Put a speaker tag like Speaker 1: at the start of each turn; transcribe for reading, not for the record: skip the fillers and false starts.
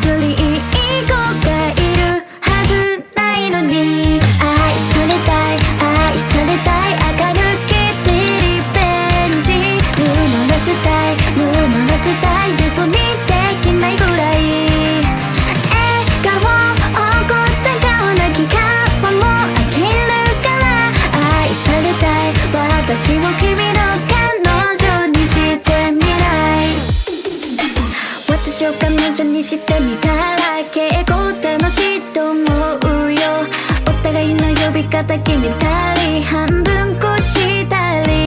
Speaker 1: プリいい子がいるはずないのに、愛されたい愛されたい、明るきリベンジ、無能らせたい無能らせたい、嘘にできないぐらい、笑顔怒った顔泣き顔も飽きるから、愛されたい私を君の彼女にしてみない？私を彼女にしてみたら結構楽しいと思うよ。お互いの呼び方決めたり、半分こ